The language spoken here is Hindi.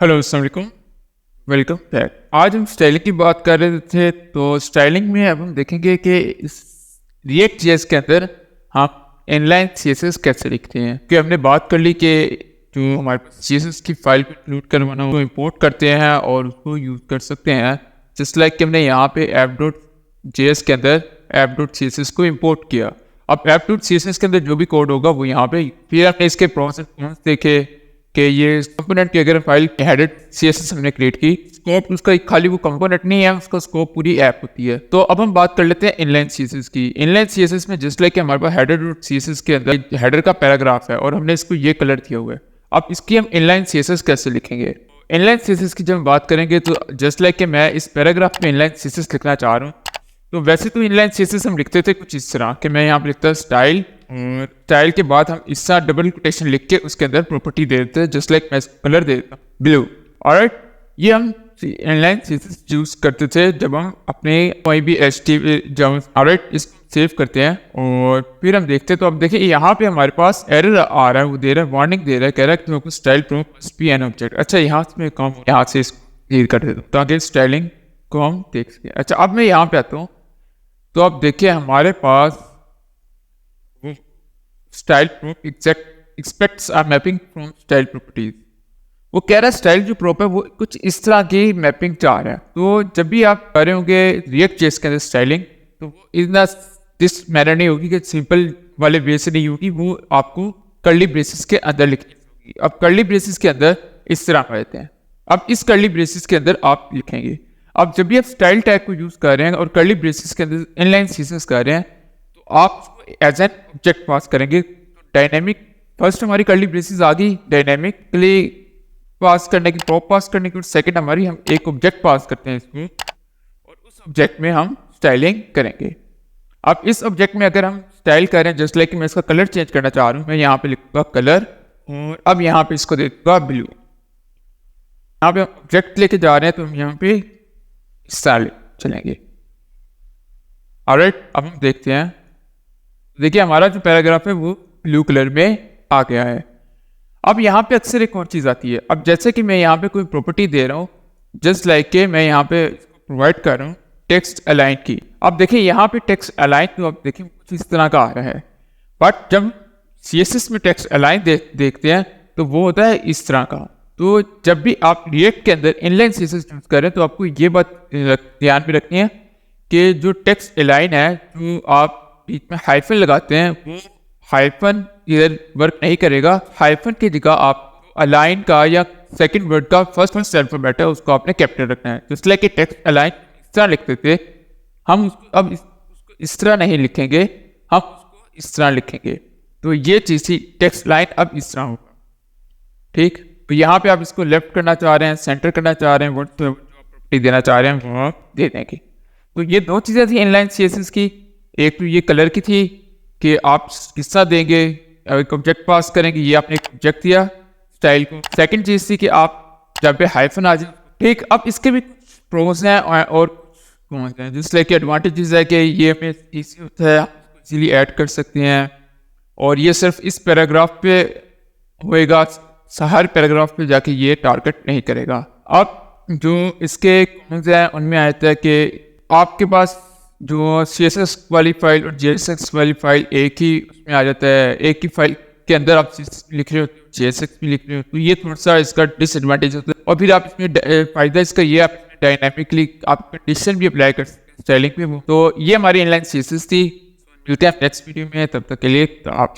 हेलो, अस्सलाम वालेकुम, वेलकम बैक। आज हम स्टाइलिंग की बात कर रहे थे, तो स्टाइलिंग में अब हम देखेंगे कि इस रिएक्ट जेएस के अंदर हम इनलाइन सीएसएस कैसे लिखते हैं। कि हमने बात कर ली कि जो हमारे पास सीएसएस की फाइल को इंक्लूड करवाना हो, इंपोर्ट करते हैं और उसको यूज़ कर सकते हैं। जस्ट लाइक कि हमने यहाँ पे app.js के अंदर app.css को इंपोर्ट किया। अब app.css के अंदर जो भी कोड होगा वो यहाँ पे, फिर हमने इसके प्रोसेस देखे कि ये कंपोनेंट की अगर फाइल हेडर सीएसएस हमने क्रिएट की, स्कोप उसका खाली वो कंपोनेंट नहीं है, उसका स्कोप पूरी ऐप होती है। तो अब हम बात कर लेते हैं इनलाइन सीएसएस की। इनलाइन सीएसएस में जस्ट लाइक हमारे पास हेडर सीएसएस के अंदर हेडर का पैराग्राफ है और हमने इसको ये कलर दिया हुआ है। अब इसकी हम इनलाइन सीएसएस कैसे लिखेंगे? इनलाइन सीएसएस की जब हम बात करेंगे तो जस्ट लाइक कि मैं इस पैराग्राफ में इनलाइन सीएसएस लिखना चाह रहा हूँ, तो वैसे तो इनलाइन सीएसएस हम लिखते थे कुछ इस तरह कि मैं यहाँ पे लिखता स्टाइल, और स्टाइल के बाद हम इस तरह डबल कोटेशन लिख के उसके अंदर प्रॉपर्टी दे देते हैं। जस्ट लाइक मैं कलर दे देता हूँ ब्लू। ऑलराइट, ये हम इनलाइन सीएसएस यूज करते थे जब हम अपने कोई भी ऑलराइट इसको सेव करते हैं और फिर हम देखते हैं। तो अब देखिए यहाँ पे हमारे पास एरर आ रहा है, वो दे रहा है, वार्निंग दे रहा है, कह रहा है कि तुमको style prompt must be an object. अच्छा, यहाँ से मैं काम यहाँ से इसको क्लियर कर देता हूँ ताकि स्टाइलिंग को हम देख सकें। अच्छा, अब मैं यहाँ पे आता हूँ तो अब देखिए हमारे पास style prop expects are mapping from style properties. वो कह रहा है स्टाइल जो प्रॉप है वो कुछ इस तरह की मैपिंग चाह रहा है। तो जब भी आप कर रहे होंगे रिएक्ट जेएस के अंदर स्टाइलिंग, तो वो इतना दिस मैनर नहीं होगी कि सिंपल वाले वे से नहीं होगी, वो आपको कर्ली ब्रेसेस के अंदर लिखनी होगी। अब कर्ली ब्रेसेस के अंदर इस तरह आ जाते हैं। अब इस कर्ली ब्रेसेस के अंदर आप लिखेंगे। अब जब भी आप स्टाइल टैग को यूज कर रहे हैं और कर्ली ब्रेसेस के अंदर इनलाइन सीएसएस कर रहे हैं, तो आप एज एन ऑब्जेक्ट पास करेंगे। तो डायनेमिक फर्स्ट हमारी कर्ली ब्रेसेस आ गई, डायनेमिकली पास करने की, प्रॉप पास करने की, और सेकंड हमारी हम एक ऑब्जेक्ट पास करते हैं इसमें, और उस ऑब्जेक्ट में हम स्टाइलिंग करेंगे। अब इस ऑब्जेक्ट में अगर हम स्टाइल कर रहे हैं, जस्ट लाइक मैं इसका कलर चेंज करना चाह रहा हूँ, मैं यहाँ पे लिखूंगा कलर और अब यहाँ पे इसको दे दूंगा ब्लू। यहाँ पे ऑब्जेक्ट लेके जा रहे हैं तो हम यहाँ पे स्टाइल चलेंगे। ऑलराइट, अब हम देखते हैं। देखिए हमारा जो पैराग्राफ है वो ब्लू कलर में आ गया है। अब यहाँ पे अक्सर एक और चीज़ आती है। अब जैसे कि मैं यहाँ पे कोई प्रॉपर्टी दे रहा हूँ, जस्ट लाइक के मैं यहाँ पे प्रोवाइड कर रहा हूँ टेक्स्ट अलाइन की। अब देखिए यहाँ पे टेक्स्ट अलाइन तो अब देखिए कुछ इस तरह का आ रहा है, बट जब सीएसएस में टेक्स्ट अलाइन देखते हैं तो वो होता है इस तरह का। तो जब भी आप रिएक्ट के अंदर इनलाइन सीएसएस यूज करें तो आपको ये बात ध्यान में रखनी है कि जो टेक्स्ट अलाइन है, जो आप बीच में हाइफन लगाते हैं, वो हाइफन इधर वर्क नहीं करेगा। हाइफन की जगह आप अलाइन का या सेकंड वर्ड का फर्स्ट अल्फाबेट है उसको आपने कैपिटल रखना है। जस्ट लाइक टेक्स्ट अलाइन इस तरह लिखते थे, हम उसको अब उसको इस तरह नहीं लिखेंगे, हम उसको इस तरह लिखेंगे। तो ये चीज़ थी, टेक्स्ट लाइन अब इस तरह होगा। ठीक, तो यहाँ पे आप इसको लेफ्ट करना चाह रहे हैं, सेंटर करना चाह रहे हैं, वो जो प्रॉपर्टी देना चाह रहे हैं वो आप दे देंगे। तो ये दो चीज़ें थी इनलाइन सीएसएस की। एक तो ये कलर की थी कि आप किस तरह देंगे, एक ऑब्जेक्ट पास करेंगे, ये आपने एक ऑब्जेक्ट दिया स्टाइल को। सेकंड चीज़ थी कि आप जब पे हाइफन आ जाए। ठीक, अब इसके भी कुछ प्रोस हैं और कौन हैं, जिस लाइक एडवांटेजेस है कि ये हमें ईजी होता है, आप इजीली ऐड कर सकते हैं, और ये सिर्फ इस पैराग्राफ पे होएगा, हर पैराग्राफ पे जाके ये टारगेट नहीं करेगा। अब जो इसके कॉन्स हैं उनमें आता है कि आपके पास जो CSS वाली फाइल और JSX वाली फाइल एक ही उसमें आ जाता है, एक ही फाइल के अंदर आप लिख रहे हो, JSX भी लिख रहे हो, तो ये थोड़ा सा इसका डिसएडवांटेज होता है। और फिर आप इसमें फ़ायदा इसका ये, आप डायनामिकली आप कंडीशन भी अप्लाई कर सकते हैं स्टाइलिंग में। तो ये हमारी इनलाइन CSS थी। मिलते हैं नेक्स्ट वीडियो में, तब तक के लिए तो आप